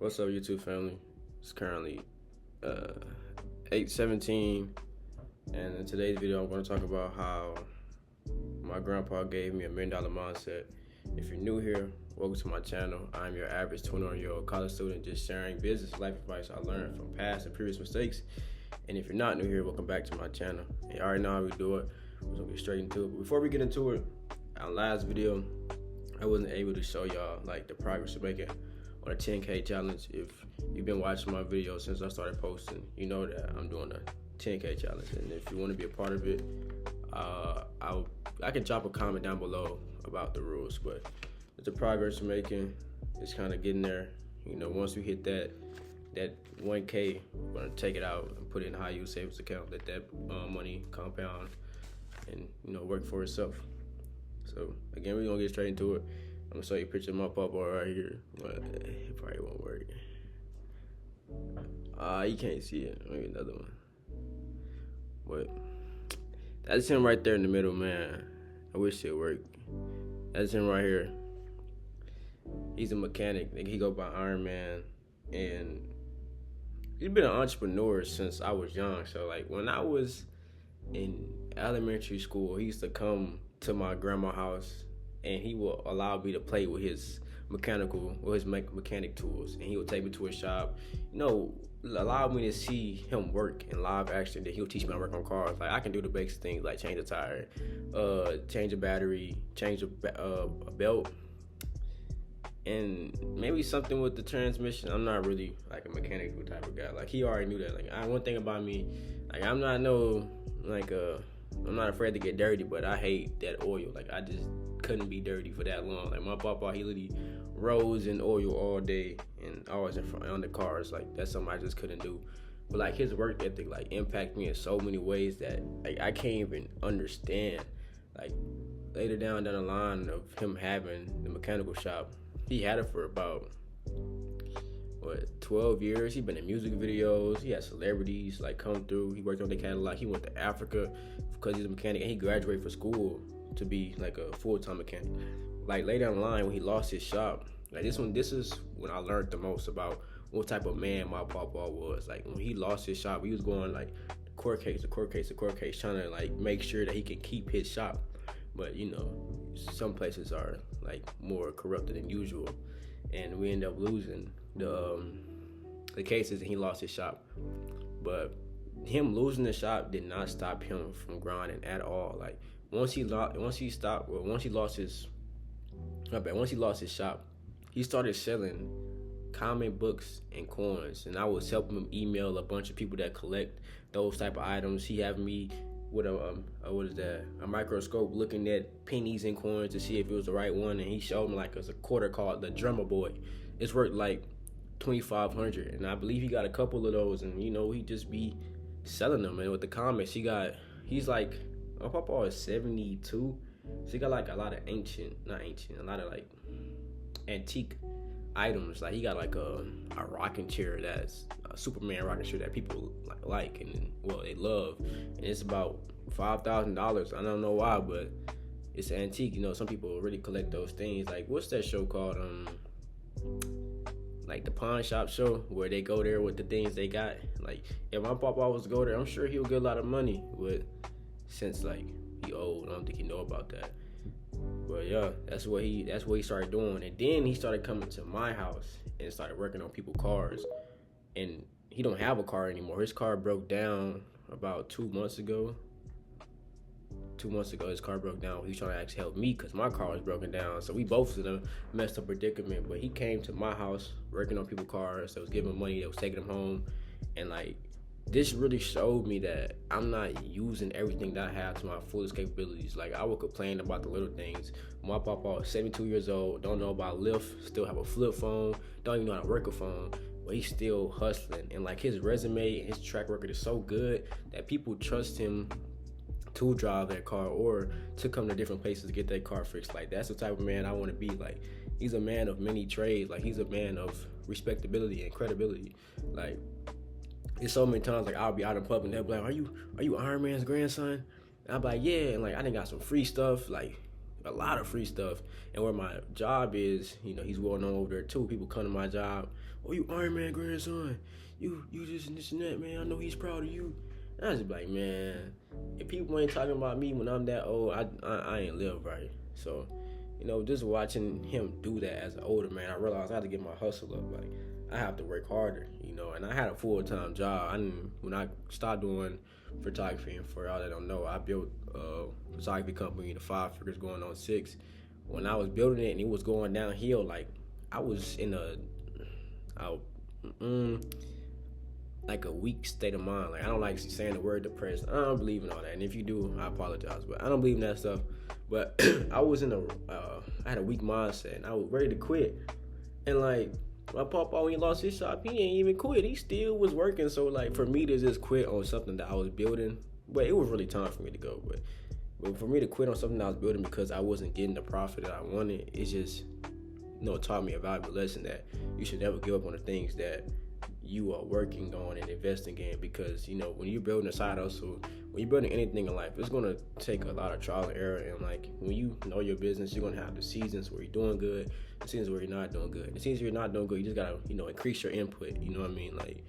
What's up, YouTube family? It's currently 8:17, and in today's video, I'm going to talk about how my grandpa gave me $1 million mindset. If you're new here, welcome to my channel. I'm your average 21-year-old college student just sharing business life advice I learned from past and previous mistakes. And if you're not new here, welcome back to my channel. You already know how we do it. We're gonna get straight into it. But before we get into it, our last video, I wasn't able to show y'all like the progress we're making on a 10K challenge. If you've been watching my videos since I started posting, you know that I'm doing a 10K challenge. And if you want to be a part of it, I can drop a comment down below about the rules. But the progress we're making is kind of getting there. You know, once we hit that 1K, we're gonna take it out and put it in a high yield savings account. Let that money compound and work for itself. So again, we're gonna get straight into it. I'm gonna show you a picture of my papa right here, but it probably won't work. You can't see it. Maybe another one. But that's him right there in the middle, man. I wish it worked. That's him right here. He's a mechanic. He go by Iron Man, and he's been an entrepreneur since I was young. So like when I was in elementary school, he used to come to my grandma's house, and he will allow me to play with his mechanic tools, and he would take me to his shop, allow me to see him work in live action. That he'll teach me how to work on cars. Like I can do the basic things like change a tire, change a battery, change a belt, and maybe something with the transmission. I'm not really like a mechanical type of guy. Like he already knew that. Like one thing about me, like I'm not afraid to get dirty, but I hate that oil. Like I just couldn't be dirty for that long. Like my papa, he literally rose in oil all day and always in front on the cars. Like that's something I just couldn't do. But like his work ethic like impacted me in so many ways that like I can't even understand. Like later down the line of him having the mechanical shop, he had it for about 12 years. He been in music videos. He had celebrities like come through. He worked on the catalog. He went to Africa because he's a mechanic, and he graduated from school to be like a full-time mechanic. Like later down the line when he lost his shop, like this is when I learned the most about what type of man my papa was. Like when he lost his shop, he was going like court case to court case to court case, trying to like make sure that he can keep his shop. But some places are like more corrupted than usual, and we end up losing the cases, and he lost his shop. But him losing the shop did not stop him from grinding at all. Like once he lost his shop, he started selling comic books and coins, and I was helping him email a bunch of people that collect those type of items. He had me with a microscope looking at pennies and coins to see if it was the right one, and he showed me like it's a quarter called the Drummer Boy. It's worth like $2,500, and I believe he got a couple of those, and he just be selling them. And with the comics, my papa is 72, so he got like a lot of a lot of like antique items. Like he got like a rocking chair that's a Superman rocking chair that people like and they love, and it's about $5,000. I don't know why, but it's antique. Some people really collect those things. Like what's that show called? Like the pawn shop show where they go there with the things they got. Like if my papa was to go there, I'm sure he'll get a lot of money. But since like he old, I don't think he know about that. But yeah, that's what he started doing. And then he started coming to my house and started working on people's cars. And he don't have a car anymore. His car broke down about 2 months ago. 2 months ago, his car broke down. He was trying to actually help me because my car was broken down. So we both was in a messed up predicament. But he came to my house working on people's cars. That was giving him money. That was taking them home. And like this really showed me that I'm not using everything that I have to my fullest capabilities. Like I would complain about the little things. My papa is 72 years old, don't know about Lyft, still have a flip phone, don't even know how to work a phone, but he's still hustling. And like his resume and his track record is so good that people trust him to drive that car or to come to different places to get that car fixed. Like that's the type of man I want to be. Like he's a man of many trades. Like he's a man of respectability and credibility. Like it's so many times like I'll be out in public and they'll be like, are you Iron Man's grandson? And I'll be like, yeah. And like I done got some free stuff, like a lot of free stuff. And where my job is, he's well known over there too. People come to my job "Oh, you Iron Man grandson. You just and this and that, man. I know he's proud of you." And I was just like, man, if people ain't talking about me when I'm that old, I ain't live right. So, just watching him do that as an older man, I realized I had to get my hustle up. Like, I have to work harder, And I had a full-time job. When I started doing photography, and for y'all that don't know, I built a photography company, the 5 figures going on 6. When I was building it and it was going downhill, like I was in like a weak state of mind. Like, I don't like saying the word depressed. I don't believe in all that. And if you do, I apologize. But I don't believe in that stuff. But I was I had a weak mindset, and I was ready to quit. And like, my papa, when he lost his shop, he ain't even quit. He still was working. So like, for me to just quit on something that I was building, but it was really time for me to go. But for me to quit on something that I was building because I wasn't getting the profit that I wanted, it just, taught me a valuable lesson that you should never give up on the things that you are working on and investing in, because when you're building a side hustle, when you're building anything in life, it's going to take a lot of trial and error. And like, when you know your business, you're going to have the seasons where you're doing good, the seasons where you're not doing good. The seasons where you're not doing good, you just got to increase your input. You know what I mean? Like,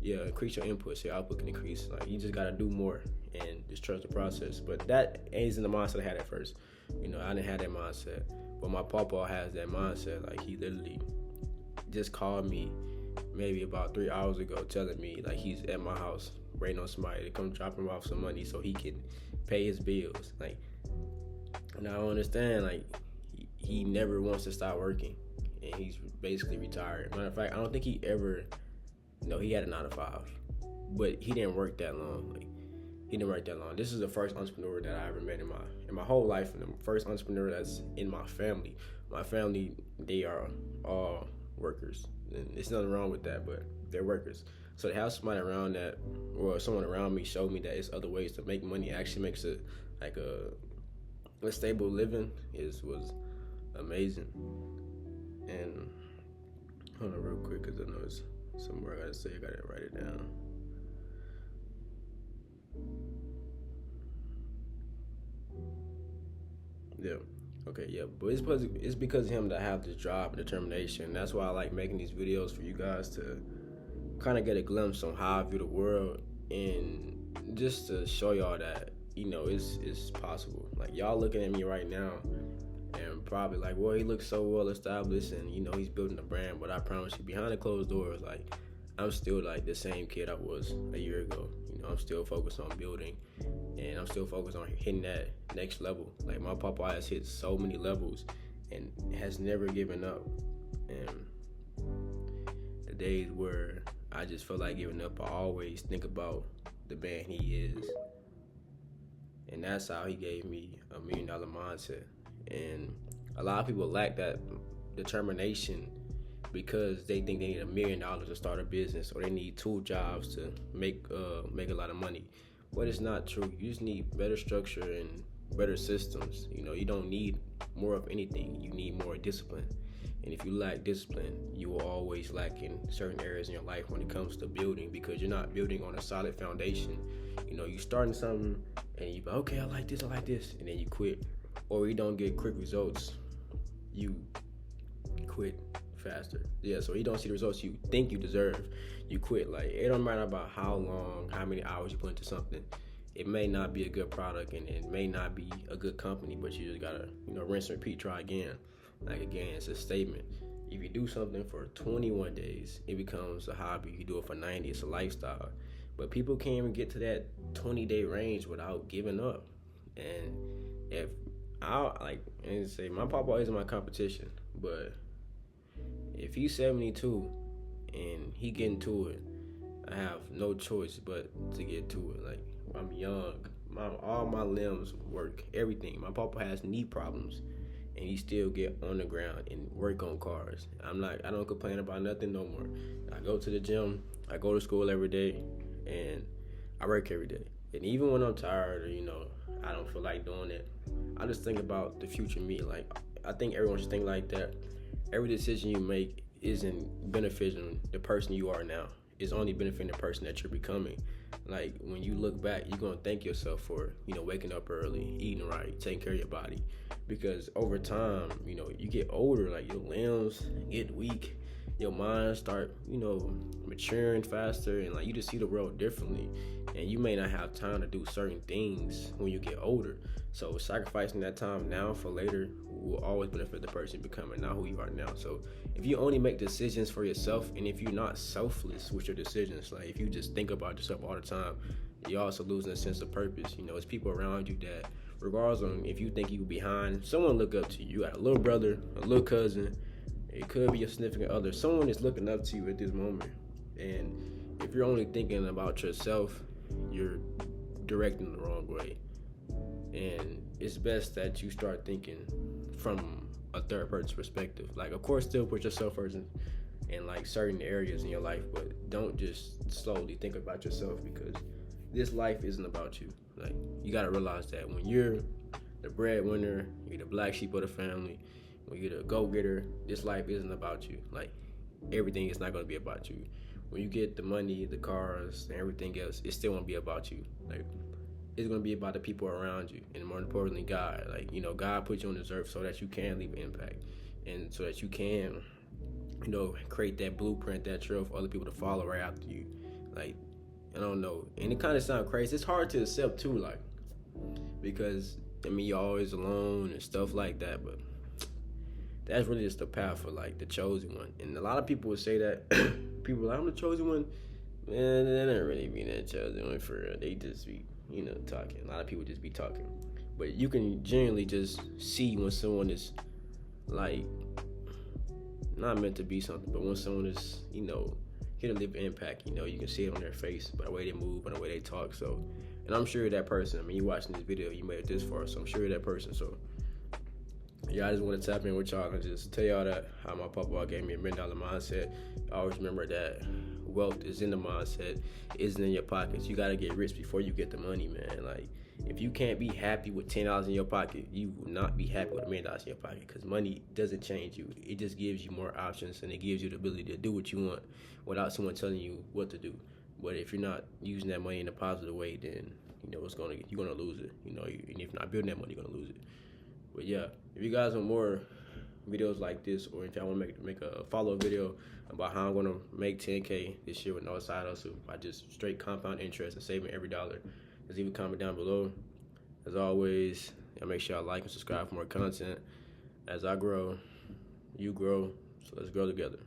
yeah, increase your input so your output can increase. Like, you just got to do more and just trust the process. But that ain't in the mindset I had at first. I didn't have that mindset, but my papa has that mindset. Like, he literally just called me maybe about 3 hours ago, telling me like he's at my house waiting on somebody to come drop him off some money so he can pay his bills. Like, and I don't understand. Like, he never wants to stop working, and he's basically retired. Matter of fact, I don't think he ever. He had a 9 to 5, but he didn't work that long. Like, he didn't work that long. This is the first entrepreneur that I ever met in my whole life, and the first entrepreneur that's in my family. My family, they are all workers. And there's nothing wrong with that, but they're workers. So to have somebody around that, or someone around me, showed me that there's other ways to make money, actually makes it like a stable living was amazing. And hold on real quick, because I know it's somewhere I gotta say. I gotta write it down. Yeah. Okay, yeah, but it's because of him that I have this drive and determination. That's why I like making these videos for you guys, to kind of get a glimpse on how I view the world, and just to show y'all that it's possible. Like, y'all looking at me right now and probably like, well, he looks so well established, and he's building a brand. But I promise you, behind the closed doors, like, I'm still like the same kid I was a year ago. I'm still focused on building, and I'm still focused on hitting that next level. Like, my papa has hit so many levels and has never given up. And the days where I just feel like giving up, I always think about the man he is. And that's how he gave me a $1 million mindset. And a lot of people lack that determination because they think they need $1 million to start a business, or they need 2 jobs to make a lot of money. But it's not true. You just need better structure and better systems. You don't need more of anything. You need more discipline. And if you lack discipline, you will always lack in certain areas in your life when it comes to building, because you're not building on a solid foundation. You starting something and you go, okay, I like this, and then you quit. Or you don't get quick results, you quit faster. Yeah, so you don't see the results you think you deserve, you quit. Like, it don't matter about how long, how many hours you put into something. It may not be a good product, and it may not be a good company, but you just gotta, rinse and repeat, try again. Like, again, it's a statement. If you do something for 21 days, it becomes a hobby. If you do it for 90, it's a lifestyle. But people can't even get to that 20-day range without giving up. And if and say, my papa is my competition, but if he's 72 and he getting to it, I have no choice but to get to it. Like, I'm young, all my limbs work, everything. My papa has knee problems, and he still get on the ground and work on cars. I don't complain about nothing no more. I go to the gym, I go to school every day, and I work every day. And even when I'm tired, or I don't feel like doing it, I just think about the future me. Like, I think everyone should think like that. Every decision you make isn't benefiting the person you are now. It's only benefiting the person that you're becoming. Like, when you look back, you're gonna thank yourself for waking up early, eating right, taking care of your body. Because over time, you get older, like, your limbs get weak, your mind start, maturing faster, and like you just see the world differently. And you may not have time to do certain things when you get older. So sacrificing that time now for later will always benefit the person becoming not who you are now. So if you only make decisions for yourself, and if you're not selfless with your decisions, like if you just think about yourself all the time, you're also losing a sense of purpose. It's people around you that, regardless on if you think you're behind, someone look up to you. You got a little brother, a little cousin, it could be a significant other. Someone is looking up to you at this moment. And if you're only thinking about yourself, you're directing the wrong way. And it's best that you start thinking from a third person perspective. Like, of course, still put yourself first in like certain areas in your life, but don't just slowly think about yourself, because this life isn't about you. Like, you gotta realize that when you're the breadwinner, you're the black sheep of the family, when you're the go-getter, this life isn't about you. Like, everything is not gonna be about you. When you get the money, the cars, and everything else, it still won't be about you. Like, it's gonna be about the people around you, and more importantly, God. Like, God put you on this earth so that you can leave an impact, and so that you can, create that blueprint, that trail for other people to follow right after you. Like, I don't know, and it kind of sounds crazy. It's hard to accept too, like, because you're always alone and stuff like that, but that's really just the path for like the chosen one. And a lot of people would say that people are like, I'm the chosen one. Man, they don't really mean that chosen one for real. They just be, talking. A lot of people just be talking. But you can genuinely just see when someone is like not meant to be something, but when someone is, here to leave an impact, you can see it on their face by the way they move, by the way they talk. So, and I'm sure that person, you watching this video, you made it this far, so I'm sure that person. So yeah, I just want to tap in with y'all and just tell y'all that how my papa gave me a $1 million mindset. I always remember that wealth is in the mindset, it isn't in your pockets. You got to get rich before you get the money, man. Like, if you can't be happy with $10 in your pocket, you will not be happy with $1 million in your pocket, because money doesn't change you. It just gives you more options, and it gives you the ability to do what you want without someone telling you what to do. But if you're not using that money in a positive way, then you're gonna lose it. And if you're not building that money, you're gonna lose it. But yeah, if you guys want more videos like this, or if y'all want to make a follow-up video about how I'm going to make 10K this year with no side hustle by just straight compound interest and saving every dollar, just leave a comment down below. As always, y'all make sure y'all like and subscribe for more content. As I grow, you grow, so let's grow together.